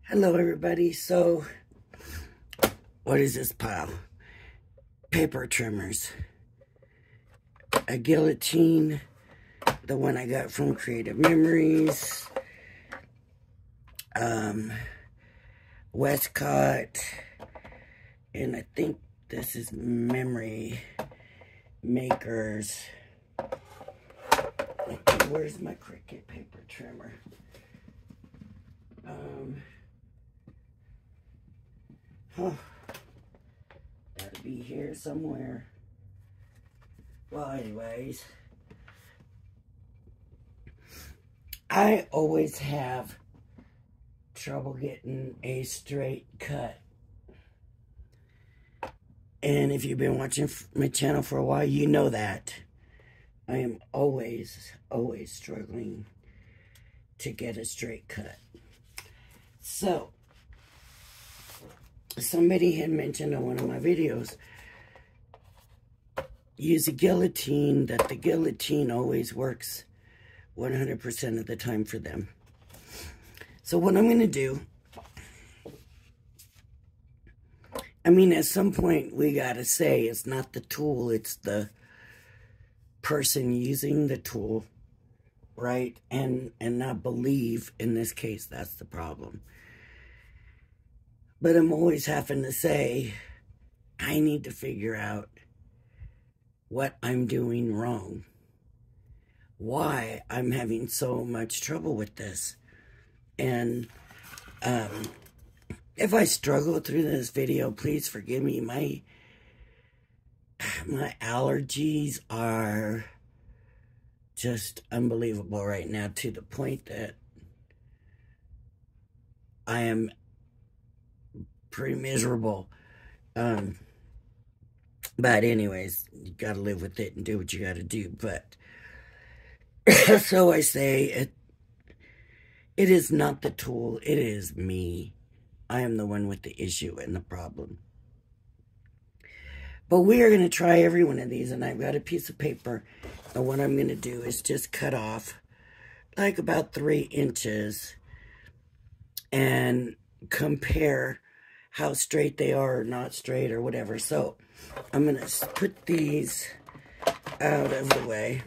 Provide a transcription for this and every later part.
Hello everybody. So what is this pile? Paper trimmers. A guillotine, the one I got from Creative Memories. Westcott, and I think this is Memory Makers. Okay, where's my Cricut paper trimmer? Gotta be here somewhere. Well, anyways, I always have trouble getting a straight cut. And if you've been watching my channel for a while, you know that. I am always struggling to get a straight cut. So, somebody had mentioned on one of my videos, use a guillotine, that the guillotine always works 100% of the time for them. So what I'm going to do, I mean, at some point we got to say it's not the tool, it's the person using the tool, right? And not believe, in this case, that's the problem. But I'm always having to say, I need to figure out what I'm doing wrong. Why I'm having so much trouble with this. And if I struggle through this video, please forgive me. My allergies are just unbelievable right now, to the point that I am pretty miserable. But anyways, you gotta live with it and do what you gotta do. But so I say, it is not the tool, it is me. I am the one with the issue and the problem. But we are going to try every one of these, and I've got a piece of paper, and what I'm going to do is just cut off like about 3 inches and compare how straight they are or not straight or whatever. So I'm going to put these out of the way.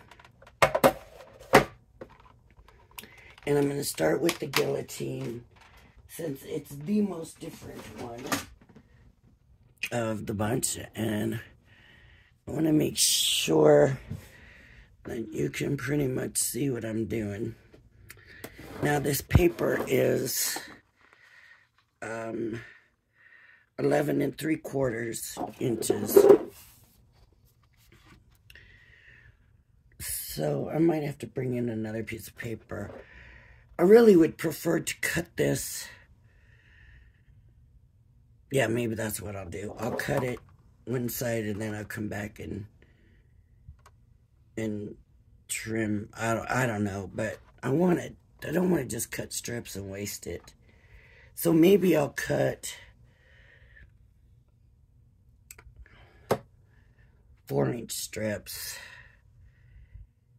And I'm going to start with the guillotine, since it's the most different one of the bunch. And I want to make sure that you can pretty much see what I'm doing. Now, this paper is 11 3/4 inches. So I might have to bring in another piece of paper. I really would prefer to cut this. Yeah, maybe that's what I'll do. I'll cut it one side and then I'll come back and trim. I don't know, but I don't want to just cut strips and waste it. So maybe I'll cut 4-inch strips.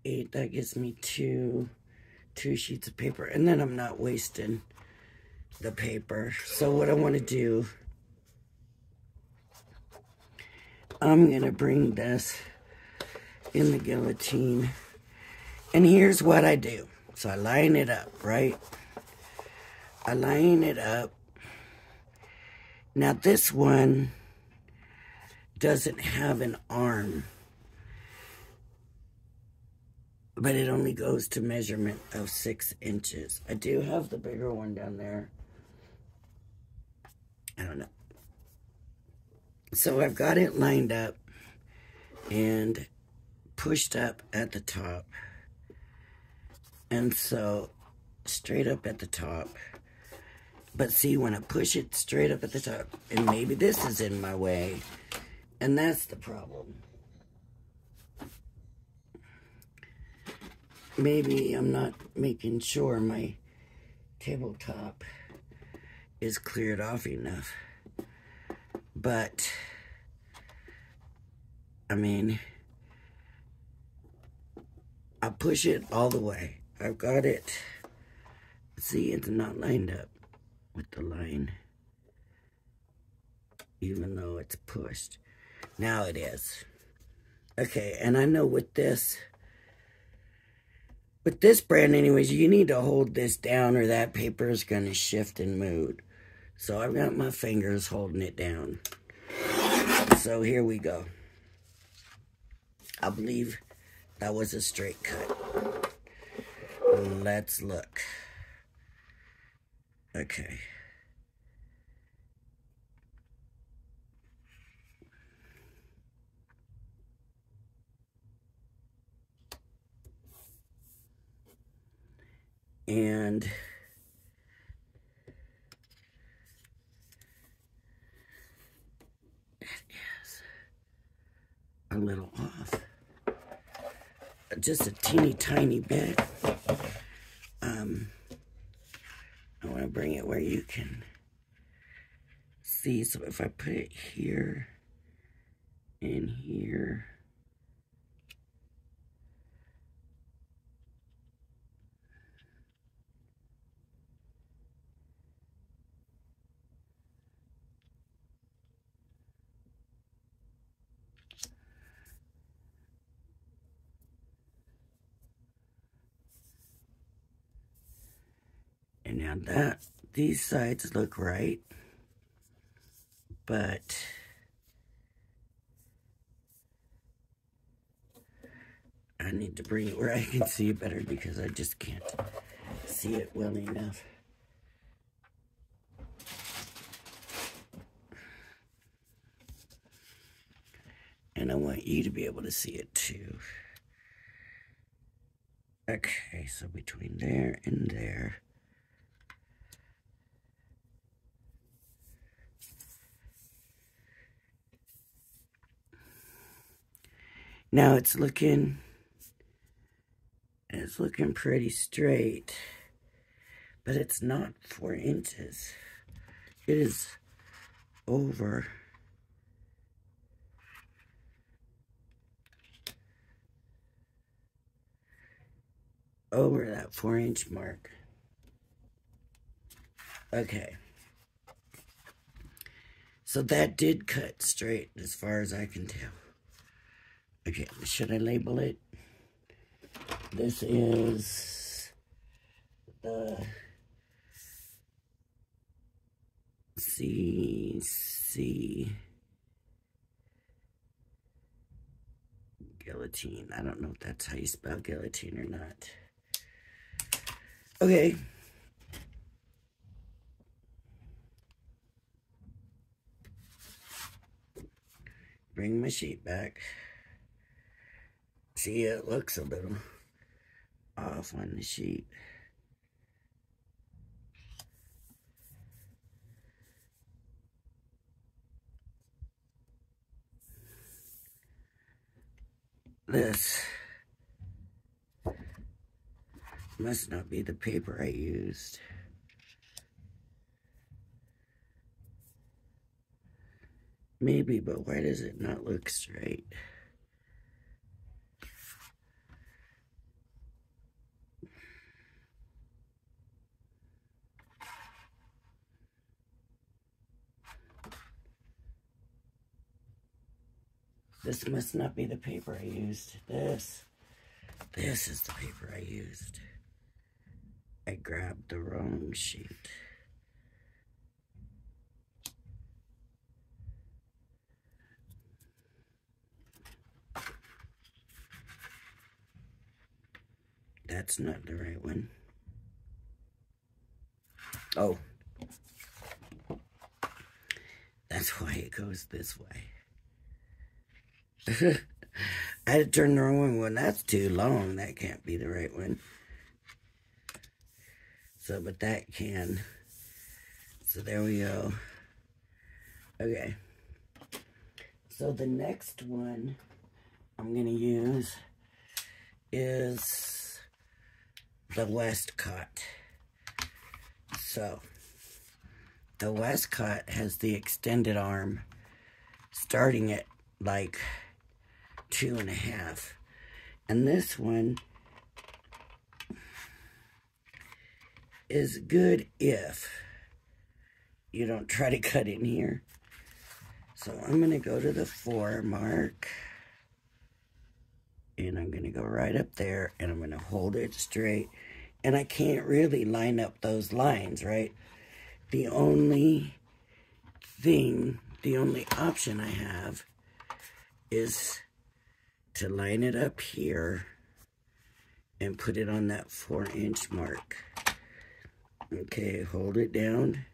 8, that gives me two sheets of paper, and then I'm not wasting the paper. So what I want to do, I'm going to bring this in the guillotine, and here's what I do. So I line it up, right? I line it up. Now this one doesn't have an arm, but it only goes to measurement of 6 inches. I do have the bigger one down there. I don't know. So I've got it lined up and pushed up at the top. And so straight up at the top. But see, when I push it straight up at the top, and maybe this is in my way, and that's the problem. Maybe I'm not making sure my tabletop is cleared off enough. But, I mean, I push it all the way. I've got it. See, it's not lined up. with the line, even though it's pushed. Now it is. Okay, and I know with this brand anyways, you need to hold this down or that paper is going to shift and move. So I've got my fingers holding it down. So here we go. I believe that was a straight cut. Let's look. Okay. And it is a little off. Just a teeny tiny bit. I want to bring it where you can see. So if I put it here and here. And now these sides look right, but I need to bring it where I can see it better because I just can't see it well enough. And I want you to be able to see it too. Okay, so between there and there. Now it's looking pretty straight, but it's not 4 inches. It is over that 4-inch mark. Okay. So that did cut straight as far as I can tell. Okay, should I label it? This is the CC Guillotine. I don't know if that's how you spell guillotine or not. Okay. Bring my sheet back. See, it looks a little off on the sheet. This must not be the paper I used. Maybe, but why does it not look straight? This must not be the paper I used. This is the paper I used. I grabbed the wrong sheet. That's not the right one. Oh. That's why it goes this way. I had to turn the wrong one. Well, that's too long. That can't be the right one. So, but that can. So there we go. Okay. So the next one I'm going to use is the Westcott. So, the Westcott has the extended arm starting at like 2.5. And this one is good if you don't try to cut in here. So I'm going to go to the 4 mark. And I'm going to go right up there, and I'm going to hold it straight. And I can't really line up those lines, right? The only option I have is to line it up here and put it on that 4-inch mark. Okay, hold it down.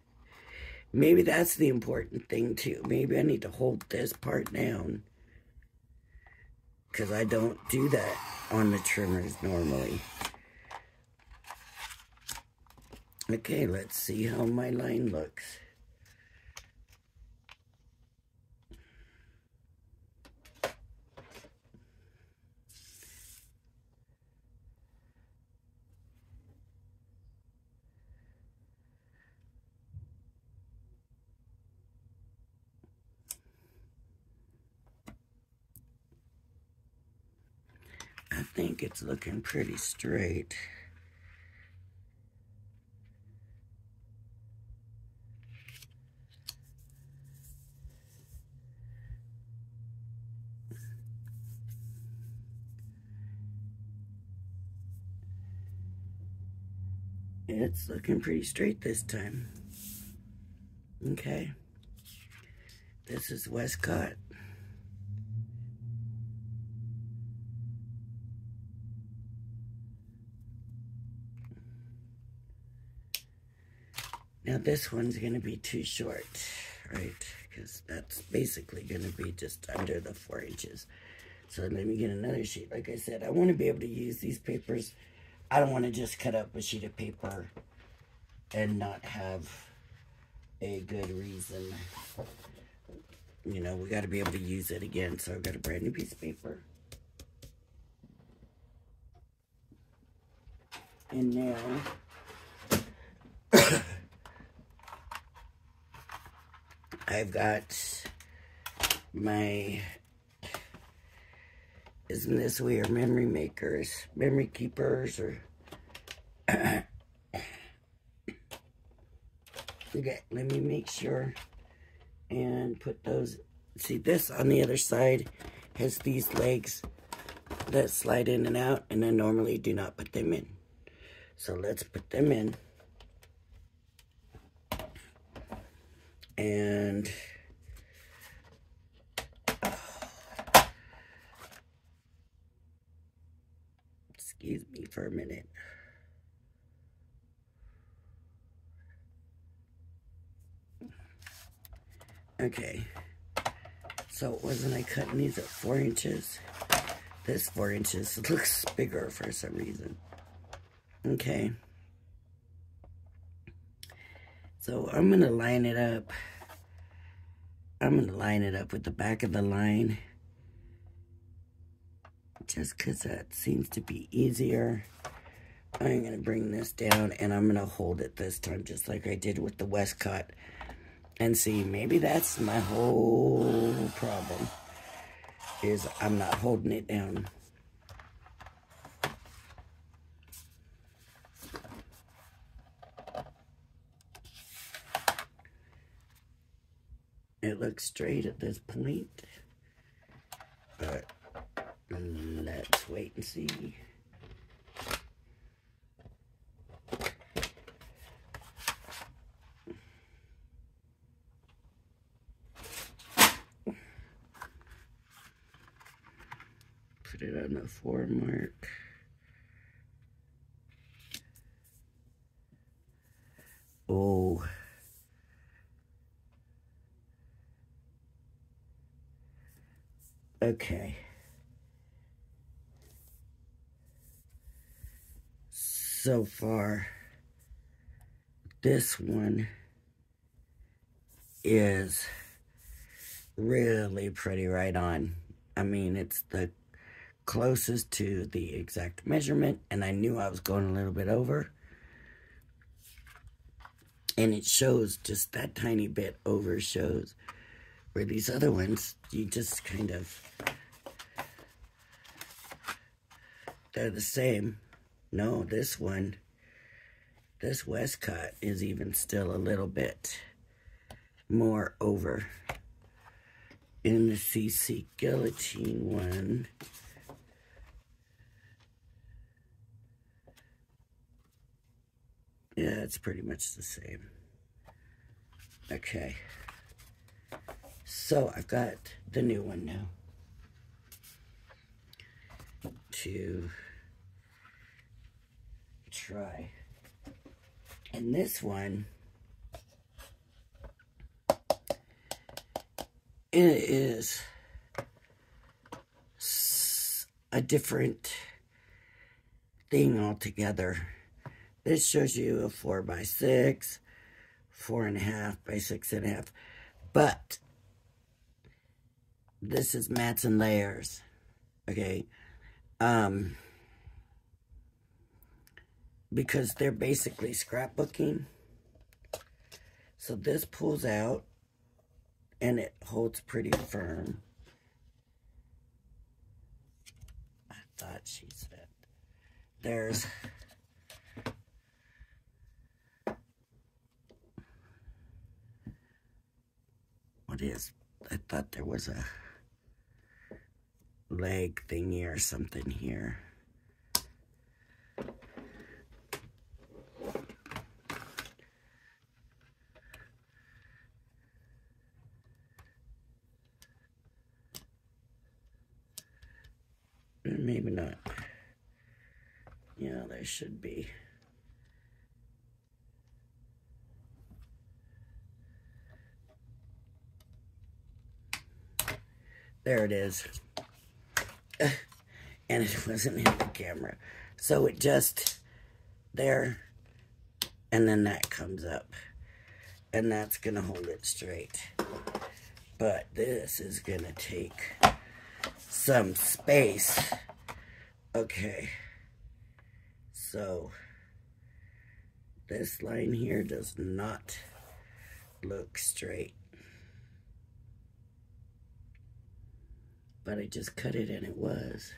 Maybe that's the important thing too. Maybe I need to hold this part down, because I don't do that on the trimmers normally. Okay, let's see how my line looks. I think it's looking pretty straight. It's looking pretty straight this time. Okay. This is Westcott. Now this one's going to be too short, right? Because that's basically going to be just under the 4 inches. So let me get another sheet. Like I said, I want to be able to use these papers. I don't want to just cut up a sheet of paper and not have a good reason. You know, we got to be able to use it again. So I've got a brand new piece of paper. And now I've got my, isn't this weird, memory makers, memory keepers, or, okay, let me make sure and put those, see this on the other side has these legs that slide in and out, and I normally do not put them in. So let's put them in. And excuse me for a minute. Okay. So wasn't I cutting these at 4 inches? This 4 inches looks bigger for some reason. Okay. So I'm going to line it up. I'm going to line it up with the back of the line. Just because that seems to be easier. I'm going to bring this down, and I'm going to hold it this time, just like I did with the Westcott. And see, maybe that's my whole problem, is I'm not holding it down. It looks straight at this point, but let's wait and see. Put it on the 4 mark. Oh. Okay. So far, this one is really pretty right on. I mean, it's the closest to the exact measurement, and I knew I was going a little bit over. And it shows just that tiny bit over shows. Where these other ones, you just kind of, they're the same. No, this one, this Westcott is even still a little bit more over. In the CC Guillotine one, yeah, it's pretty much the same. Okay. So I've got the new one now to try. And this one, it is a different thing altogether. This shows you a 4x6, 4.5 by 6.5, but this is mats and layers, okay? Because they're basically scrapbooking. So this pulls out and it holds pretty firm. I thought she said. There's what is, I thought there was a leg thingy or something here. Maybe not. Yeah, there should be. There it is. And it wasn't in the camera. So it just, there, and then that comes up. And that's going to hold it straight. But this is going to take some space. Okay. So, this line here does not look straight. But I just cut it and it was.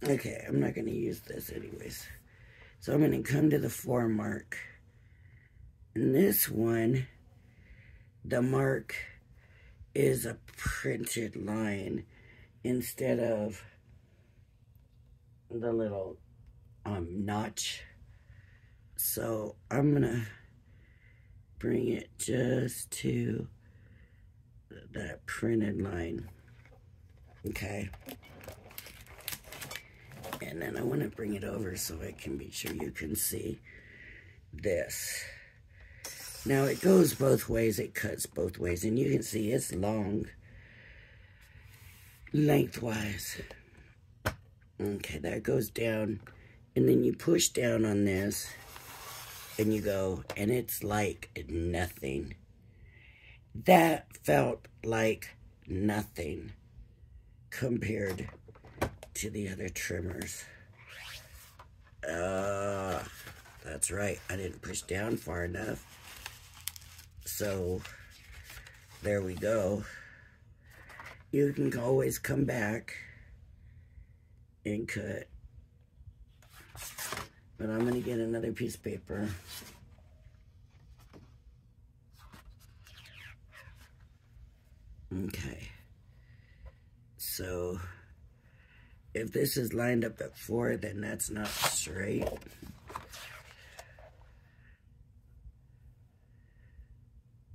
Okay, I'm not going to use this anyways. So I'm going to come to the 4 mark. And this one, the mark is a printed line instead of the little notch. So I'm going to bring it just to that printed line. Okay. And then I want to bring it over so I can be sure you can see this. Now it goes both ways, it cuts both ways, and you can see it's long lengthwise. Okay, that goes down, and then you push down on this, and you go, and it's like nothing. That felt like nothing compared to the other trimmers. That's right, I didn't push down far enough. So, there we go. You can always come back and cut. But I'm gonna get another piece of paper. Okay. So, if this is lined up at 4, then that's not straight.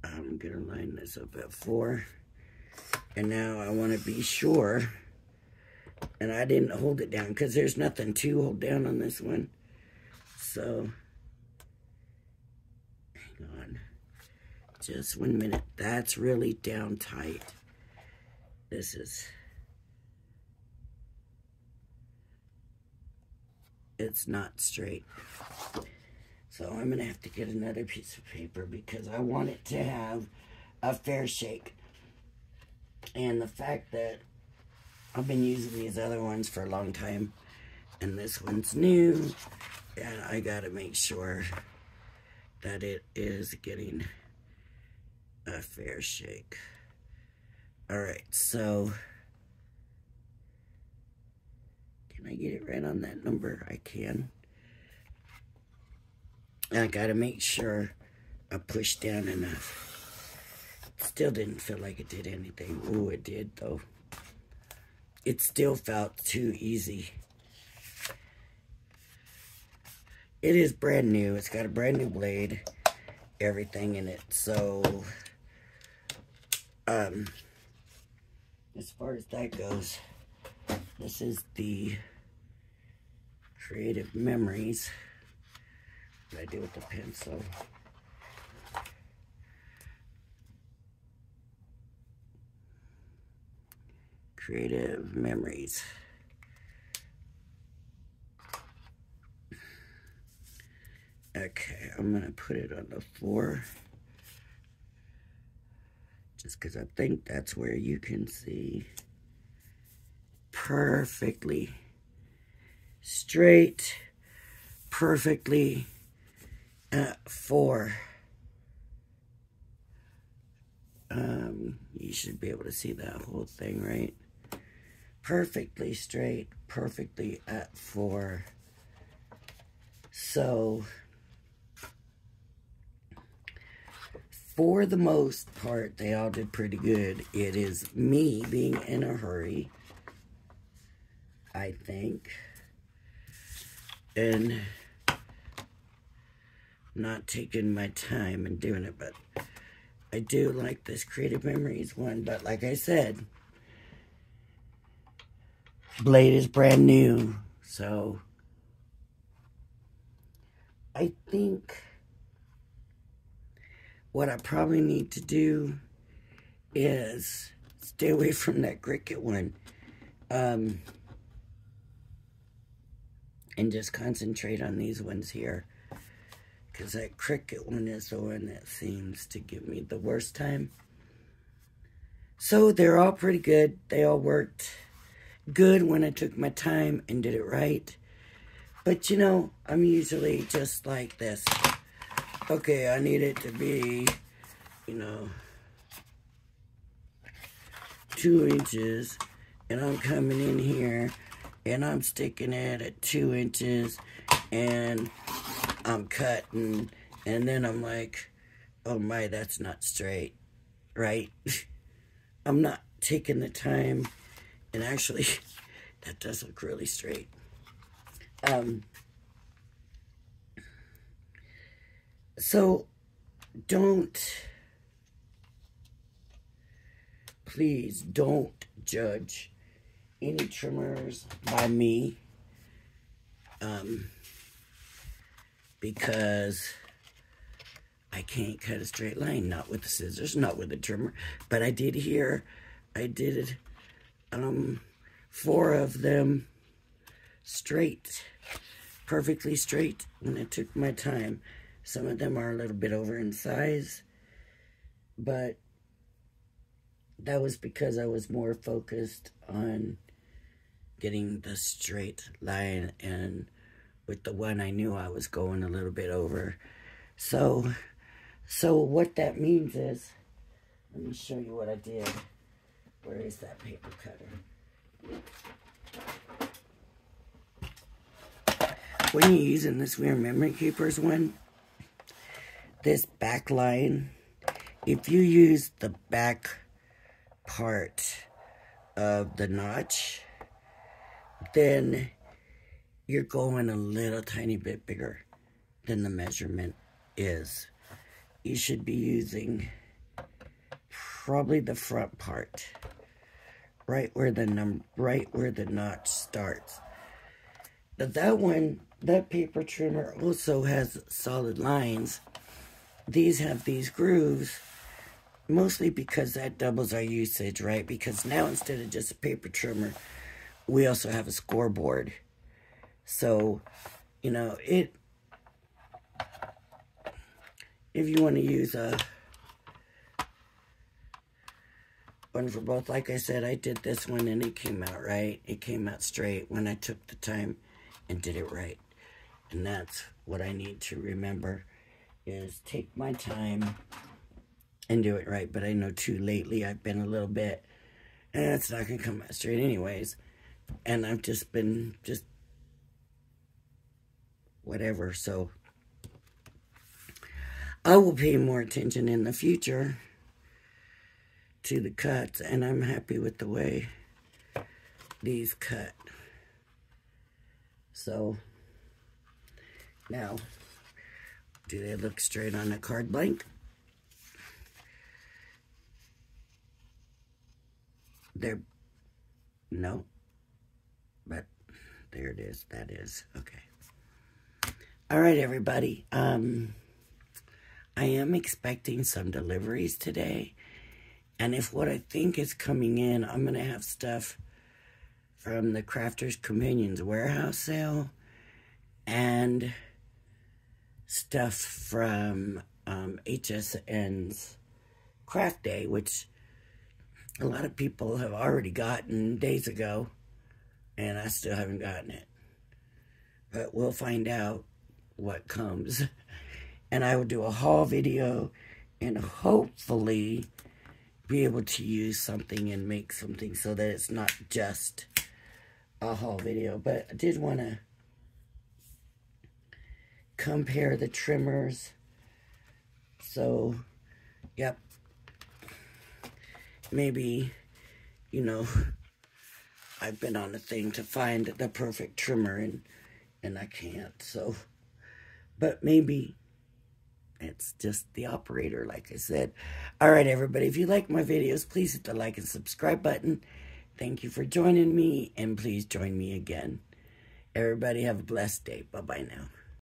I'm gonna line this up at 4. And now I wanna be sure, and I didn't hold it down because there's nothing to hold down on this one. So, hang on. Just 1 minute. That's really down tight. This is, it's not straight. So I'm going to have to get another piece of paper because I want it to have a fair shake. And the fact that I've been using these other ones for a long time, and this one's new, and I gotta make sure that it is getting a fair shake. Alright, so can I get it right on that number? I can. I gotta make sure I push down enough. Still didn't feel like it did anything. Ooh, it did though. It still felt too easy. It is brand new. It's got a brand new blade, everything in it. So, as far as that goes, this is the Creative Memories. What I do with the pencil. Creative Memories. Okay, I'm going to put it on the floor. Just because I think that's where you can see perfectly straight, perfectly four. You should be able to see that whole thing, right? Perfectly straight, perfectly at 4. So, for the most part, they all did pretty good. It is me being in a hurry, I think, and not taking my time and doing it, but I do like this Creative Memories one, but like I said, blade is brand new, so I think what I probably need to do is stay away from that Cricut one, and just concentrate on these ones here, because that Cricut one is the one that seems to give me the worst time. So they're all pretty good. They all worked good when I took my time and did it right. But you know, I'm usually just like this. Okay, I need it to be, you know, 2 inches, and I'm coming in here and I'm sticking it at 2 inches, and I'm cutting, and then I'm like, oh my, that's not straight, right? I'm not taking the time, and actually, that does look really straight. So, please don't judge any trimmers by me, because I can't cut a straight line, not with the scissors, not with the trimmer, but I did 4 of them straight, perfectly straight, when I took my time. Some of them are a little bit over in size, but that was because I was more focused on getting the straight line, and with the one I knew I was going a little bit over. So what that means is, let me show you what I did. Where is that paper cutter? When you're using this Weird Memory Keepers one, this back line, if you use the back part of the notch, then you're going a little tiny bit bigger than the measurement is. You should be using probably the front part, right where the notch starts. But that paper trimmer also has solid lines. These have these grooves, mostly because that doubles our usage, right? Because now instead of just a paper trimmer, we also have a scoreboard. So, you know, if you want to use a one for both. Like I said, I did this one and it came out right. It came out straight when I took the time and did it right. And that's what I need to remember, is take my time and do it right. But I know too, lately I've been a little bit, and it's not going to come out straight anyways. And I've just been whatever. So I will pay more attention in the future to the cuts, and I'm happy with the way these cut. So now, do they look straight on the card blank? No, but there it is. That is okay. All right, everybody. I am expecting some deliveries today. And if what I think is coming in, I'm going to have stuff from the Crafters Companions warehouse sale and stuff from HSN's Craft Day, which a lot of people have already gotten days ago, and I still haven't gotten it. But we'll find out what comes. And I will do a haul video and hopefully be able to use something and make something so that it's not just a haul video. But I did want to compare the trimmers. So, yep. Maybe, you know, I've been on a thing to find the perfect trimmer and I can't. So, but maybe it's just the operator, like I said. All right, everybody, if you like my videos, please hit the like and subscribe button. Thank you for joining me, and please join me again. Everybody have a blessed day. Bye-bye now.